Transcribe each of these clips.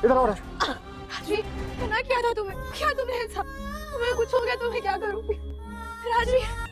इधर और है। राजवीर, मना किया था तुम्हें, क्या तुमने ऐसा, तुम्हें कुछ हो गया तो मैं क्या करूंगी? राजवीर,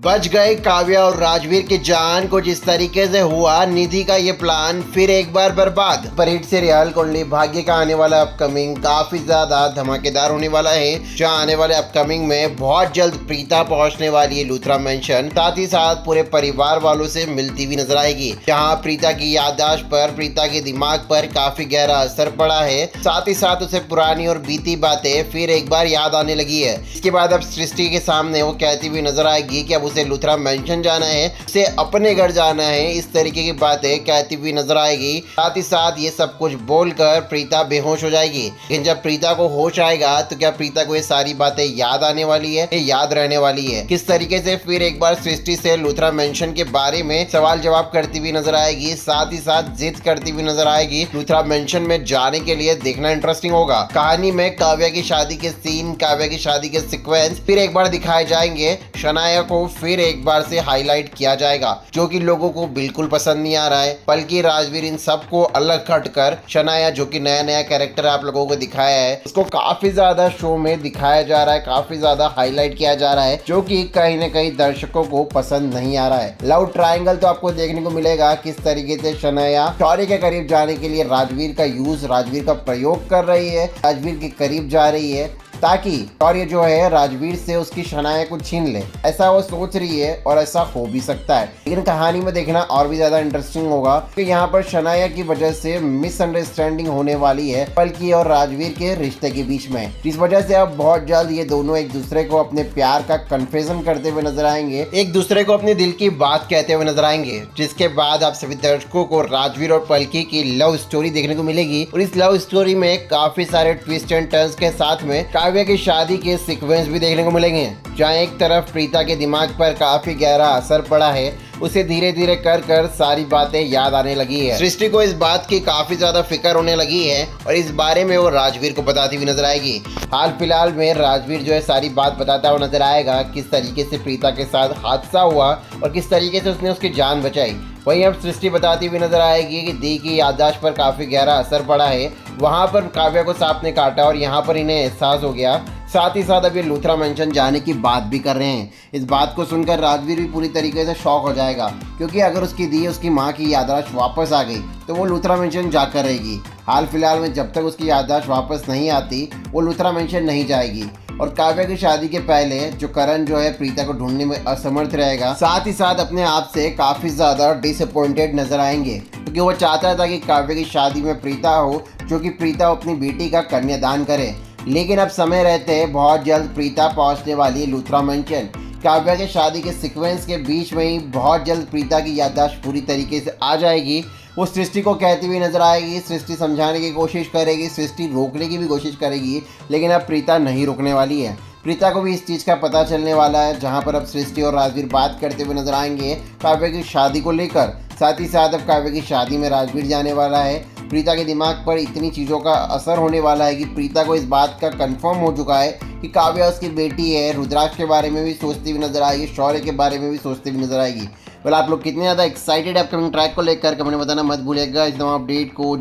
बच गए काव्या और राजवीर की जान। कुछ इस तरीके से हुआ निधि का ये प्लान फिर एक बार बर्बाद। पर हिट सीरियल कुंडली भाग्य का आने वाला अपकमिंग काफी ज्यादा धमाकेदार होने वाला है, जहां आने वाले अपकमिंग में बहुत जल्द प्रीता पहुंचने वाली है लूथरा मेंशन, साथ ही साथ पूरे परिवार वालों से मिलती हुई नजर आएगी। जहां प्रीता की याददाश्त पर, प्रीता के दिमाग पर काफी गहरा असर पड़ा है, साथ ही साथ उसे पुरानी और बीती बातें फिर एक बार याद आने लगी है। इसके बाद अब सृष्टि के सामने वो कहती हुई नजर आएगी कि अब उसे लूथरा मेंशन जाना है, उसे अपने घर जाना है, इस तरीके की बातें कहती हुई नजर आएगी। साथ ही साथ ये सब कुछ बोलकर प्रीता बेहोश हो जाएगी। लेकिन जब प्रीता को होश आएगा तो क्या प्रीता को ये सारी बातें याद आने वाली है, याद रहने वाली है? किस तरीके से फिर एक बार सृष्टि से लूथरा मेंशन के बारे में सवाल जवाब करती हुई नजर आएगी, साथ ही साथ जिद करती हुई नजर आएगी लूथरा मेंशन में जाने के लिए। देखना इंटरेस्टिंग होगा। कहानी में काव्या की शादी के सीन, काव्या की शादी के सीक्वेंस फिर एक बार दिखाए जाएंगे। शनाया को फिर एक बार से हाईलाइट किया जाएगा, जो कि लोगों को बिल्कुल पसंद नहीं आ रहा है। बल्कि राजवीर इन सबको अलग हटकर शनाया, जो कि नया नया कैरेक्टर आप लोगों को दिखाया है, उसको काफी ज्यादा शो में दिखाया जा रहा है, काफी ज्यादा हाईलाइट किया जा रहा है, जो कि कहीं न कहीं दर्शकों को पसंद नहीं आ रहा है। लव ट्रायंगल तो आपको देखने को मिलेगा, किस तरीके से शनाया शौर्य के करीब जाने के लिए राजवीर का यूज, राजवीर का प्रयोग कर रही है, राजवीर के करीब जा रही है, ताकि शौर्य जो है राजवीर से उसकी शनाया को छीन ले। ऐसा वो सोच रही है और ऐसा हो भी सकता है। लेकिन कहानी में देखना और भी ज्यादा इंटरेस्टिंग होगा कि यहाँ पर शनाया की वजह से मिसअंडरस्टैंडिंग होने वाली है पलकी और राजवीर के रिश्ते के बीच में। इस वजह से अब बहुत जल्द ये दोनों एक दूसरे को अपने प्यार का कन्फेशन करते हुए नजर आएंगे, एक दूसरे को अपने दिल की बात कहते हुए नजर आएंगे, जिसके बाद आप सभी दर्शकों को राजवीर और पलकी की लव स्टोरी देखने को मिलेगी। और इस लव स्टोरी में काफी सारे ट्विस्ट एंड टर्न्स के साथ में काव्या की शादी के सीक्वेंस भी देखने को मिलेंगे, जहां एक तरफ प्रीता के दिमाग पर काफी गहरा असर पड़ा है, उसे धीरे धीरे कर कर सारी बातें याद आने लगी है। सृष्टि को इस बात की काफी ज्यादा फिक्र होने लगी है और इस बारे में वो राजवीर को बताती हुई नजर आएगी। हाल फिलहाल में राजवीर जो है सारी बात बताता हुआ नजर आएगा, किस तरीके से प्रीता के साथ हादसा हुआ और किस तरीके से उसने उसकी जान बचाई। वहीं अब सृष्टि बताती हुई नजर आएगी कि दी की याददाश्त पर काफी गहरा असर पड़ा है, वहां पर काव्या को सांप ने काटा और यहाँ पर इन्हें एहसास हो गया। साथ ही साथ अब ये लूथरा मेंशन जाने की बात भी कर रहे हैं। इस बात को सुनकर राजवीर भी पूरी तरीके से शॉक हो जाएगा, क्योंकि अगर उसकी दी उसकी माँ की याददाश्त वापस आ गई तो वो लूथरा मेंशन जाकर रहेगी। हाल फिलहाल में जब तक उसकी याददाश्त वापस नहीं आती वो लूथरा मेंशन नहीं जाएगी। और काव्या की शादी के पहले जो करण जो है प्रीता को ढूंढने में असमर्थ रहेगा, साथ ही साथ अपने आप से काफी ज्यादा डिसअपॉइंटेड नजर आएंगे, क्योंकि वो चाहता था कि काव्या की शादी में प्रीता हो, जो कि प्रीता अपनी बेटी का कन्यादान करे। लेकिन अब समय रहते बहुत जल्द प्रीता पहुंचने वाली है लूथरा मेंशन। काव्या के शादी के सीक्वेंस के बीच में ही बहुत जल्द प्रीता की याददाश्त पूरी तरीके से आ जाएगी। वो सृष्टि को कहती हुई नजर आएगी, सृष्टि समझाने की कोशिश करेगी, सृष्टि रोकने की भी कोशिश करेगी, लेकिन अब प्रीता नहीं रुकने वाली है। प्रीता को भी इस चीज़ का पता चलने वाला है, जहां पर अब सृष्टि और राजवीर बात करते हुए नजर आएंगे काव्या की शादी को लेकर। साथ ही साथ अब काव्या की शादी में राजवीर जाने वाला है। प्रीता के दिमाग पर इतनी चीज़ों का असर होने वाला है कि प्रीता को इस बात का कंफर्म हो चुका है कि काव्या उसकी बेटी है। रुद्राक्ष के बारे में भी सोचती हुई नजर आएगी, शौर्य के बारे में भी सोचती हुई नजर आएगी। आप लोग कितने ज़्यादा एक्साइटेड है अपकमिंग ट्रैक को लेकर, कमेंट में बताना मत भूलिएगा। इस अपडेट को